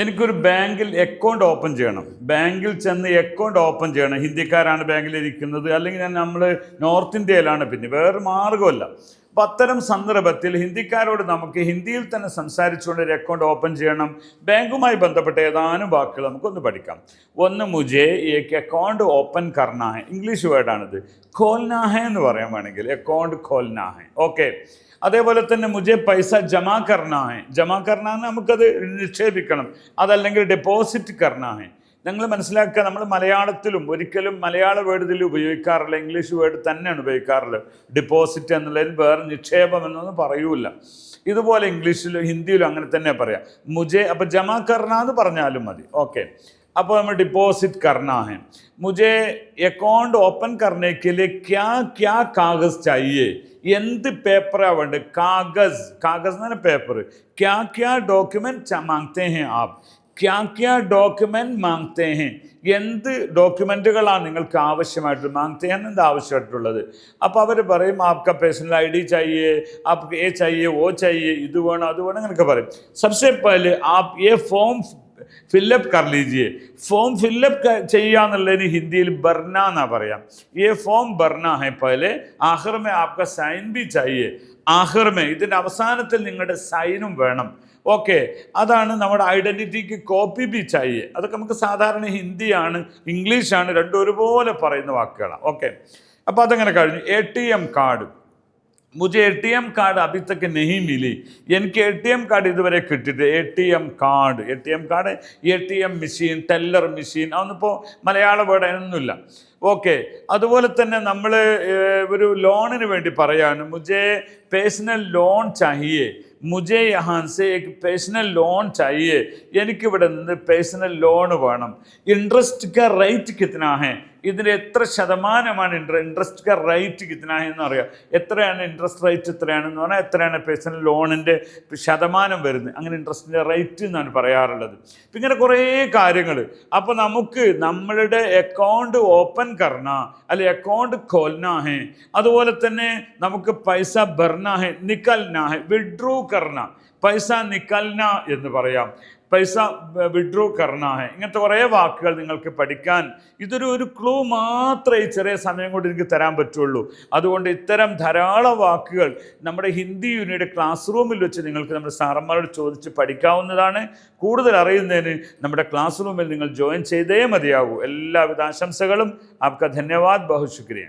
എനിക്കൊരു ബാങ്കിൽ account open ചെയ്യണം. ബാങ്കിൽ ചെന്ന് അക്കൗണ്ട് ഓപ്പൺ ചെയ്യണം. ഹിന്ദിക്കാരാണ് ബാങ്കിലിരിക്കുന്നത്, അല്ലെങ്കിൽ നമ്മൾ നോർത്ത് ഇന്ത്യയിലാണ്, പിന്നെ വേറെ മാർഗമല്ല. അപ്പം അത്തരം സന്ദർഭത്തിൽ ഹിന്ദിക്കാരോട് നമുക്ക് ഹിന്ദിയിൽ തന്നെ സംസാരിച്ചുകൊണ്ട് ഒരു അക്കൗണ്ട് ഓപ്പൺ ചെയ്യണം. ബാങ്കുമായി ബന്ധപ്പെട്ട ഏതാനും വാക്കുകൾ നമുക്കൊന്ന് പഠിക്കാം. ഒന്ന്, മുജെ ഏക് അക്കൗണ്ട് ഓപ്പൺ കർണ ഹെ. ഇംഗ്ലീഷ് വേർഡാണിത്. ഖോൽനാ ഹെ എന്ന് പറയാൻ വേണമെങ്കിൽ അക്കൗണ്ട് ഖോൽനാ ഹെ. ഓക്കെ. അതേപോലെ തന്നെ മുജെ പൈസ ജമാ കർണ ഹെ. ജമാ കർണ നമുക്കത് നിക്ഷേപിക്കണം, അതല്ലെങ്കിൽ ഡെപ്പോസിറ്റ് കർണ ഹെ. നിങ്ങൾ മനസ്സിലാക്കുക, നമ്മൾ മലയാളത്തിലും ഒരിക്കലും മലയാള വേർഡ് ഇതിൽ ഉപയോഗിക്കാറില്ല, ഇംഗ്ലീഷ് വേർഡ് തന്നെയാണ് ഉപയോഗിക്കാറുള്ളത്. ഡിപ്പോസിറ്റ് എന്നുള്ളതിന് വേറെ നിക്ഷേപം എന്നൊന്നും പറയൂല. ഇതുപോലെ ഇംഗ്ലീഷിലും ഹിന്ദിയിലും അങ്ങനെ തന്നെ പറയാം. മുജെ അപ്പോൾ ജമാ കർണ എന്ന് പറഞ്ഞാലും മതി. ഓക്കെ. അപ്പോൾ നമ്മൾ ഡിപ്പോസിറ്റ് കർണ ഹെ. മുജെ അക്കൗണ്ട് ഓപ്പൺ കർണേ കെ ലിയെ ക്യാ ക്യാ കാഗസ് ചാഹിയേ. എന്ത് പേപ്പറാണ് വേണ്ടത്? കാഗസ്. കാഗസ് എന്ന് പറഞ്ഞാൽ പേപ്പർ. ക്യാ ക്യാ ഡോക്യുമെന്റ് മാങ്തേ ഹെ ആപ്. ക്യാ ക്യാ ഡോക്യുമെന്റ് മാങ്തേ ഹെ. എന്ത് ഡോക്യുമെൻറ്റുകളാണ് നിങ്ങൾക്ക് ആവശ്യമായിട്ടുള്ളത്? മാങ്തേ ഹെ എന്ത് ആവശ്യമായിട്ടുള്ളത്? അപ്പോൾ അവർ പറയും ആപ്ക പേഴ്സണൽ ID ചാഹിയേ, ആപ്ക്ക് ഏ ചാഹിയേ, ഓ ചാഹിയേ, ഇത് വേണം അത് വേണം എന്നൊക്കെ പറയും. സബ്സെ പഹലെ ആപ് ഏ ഫോം ഫില്ലപ്പ് കർ ലീജിയെ. ഫോം ഫില്ലപ്പ് ചെയ്യുക എന്നുള്ളതിന് ഹിന്ദിയിൽ ബർന എന്നാണ് പറയാം. ഈ ഫോം ബർന ഹെ പഹലെ. ആഖിർ മേ ആപ്ക സൈൻ ബി ചാഹിയേ. ആഖിർ മേ, ഇതിൻ്റെ അവസാനത്തിൽ നിങ്ങളുടെ സൈനും വേണം. ഓക്കെ. അതാണ് നമ്മുടെ ഐഡൻറ്റിറ്റിക്ക് കോപ്പി ബി ചാഹിയേ. അതൊക്കെ നമുക്ക് സാധാരണ ഹിന്ദിയാണ്, ഇംഗ്ലീഷാണ്, രണ്ടും ഒരുപോലെ പറയുന്ന വാക്കുകളാണ്. ഓക്കെ. അപ്പോൾ അതങ്ങനെ കഴിഞ്ഞു. ATM card. മുझे ATM കാർഡ് അഭി തക്ക് നെഹി മിലി. എനിക്ക് ATM കാർഡ് ഇതുവരെ കിട്ടിയിട്ട്. ATM card, ATM machine, teller machine, അതൊന്നിപ്പോൾ മലയാള വേർഡ് അതിനൊന്നുമില്ല. ഓക്കെ. അതുപോലെ തന്നെ നമ്മൾ ഒരു ലോണിന് വേണ്ടി പറയാണ്, മുझे പേഴ്സണൽ ലോൺ ചാഹിയേ. മുझे യഹാൻ സെ എക് പേഴ്സണൽ ലോൺ ചാഹിയേ. എനിക്കിവിടെ നിന്ന് പേഴ്സണൽ ലോൺ വേണം. ഇൻട്രസ്റ്റ് ക റേറ്റ് കിത്തനാ ഹെ. ഇതിന് എത്ര ശതമാനമാണ് ഇൻട്രസ്റ്റ് ക റേറ്റ് കിത്തനാ ഹെ എന്ന് അറിയാം. എത്രയാണ് ഇൻട്രസ്റ്റ് റേറ്റ്, എത്രയാണെന്ന് പറഞ്ഞാൽ എത്രയാണ് പേഴ്സണൽ ലോണിൻ്റെ ശതമാനം വരുന്നത്. അങ്ങനെ ഇൻട്രസ്റ്റിൻ്റെ റേറ്റ് എന്നാണ് പറയാറുള്ളത്. ഇങ്ങനെ കുറേ കാര്യങ്ങൾ. അപ്പോൾ നമുക്ക് നമ്മളുടെ അക്കൗണ്ട് ഓപ്പൺ കർണ, അല്ലെ അക്കൗണ്ട് ഖോൽനാ ഹെ. അതുപോലെ തന്നെ നമുക്ക് പൈസ ഭർനാ ഹെ, നിക്കൽനാ ഹെ, വിഡ്രൂ കർണ. പൈസ നിക്കൽന എന്ന് പറയാം, പൈസ വിഡ്രൂ കർണ ഹെ. ഇങ്ങനത്തെ കുറേ വാക്കുകൾ നിങ്ങൾക്ക് പഠിക്കാൻ ഇതൊരു ക്ലൂ മാത്രമേ ഈ ചെറിയ സമയം കൊണ്ട് എനിക്ക് തരാൻ പറ്റുള്ളൂ. അതുകൊണ്ട് ഇത്തരം ധാരാളം വാക്കുകൾ നമ്മുടെ ഹിന്ദി യൂണിറ്റ് ക്ലാസ് റൂമിൽ വെച്ച് നിങ്ങൾക്ക് നമ്മുടെ സാറന്മാരോട് ചോദിച്ച് പഠിക്കാവുന്നതാണ്. കൂടുതൽ അറിയുന്നതിന് നമ്മുടെ ക്ലാസ് റൂമിൽ നിങ്ങൾ ജോയിൻ ചെയ്തേ മതിയാകൂ. എല്ലാവിധ ആശംസകളും. ആപ്ക ധന്യവാദ്, ബഹുത് ശുക്രിയ.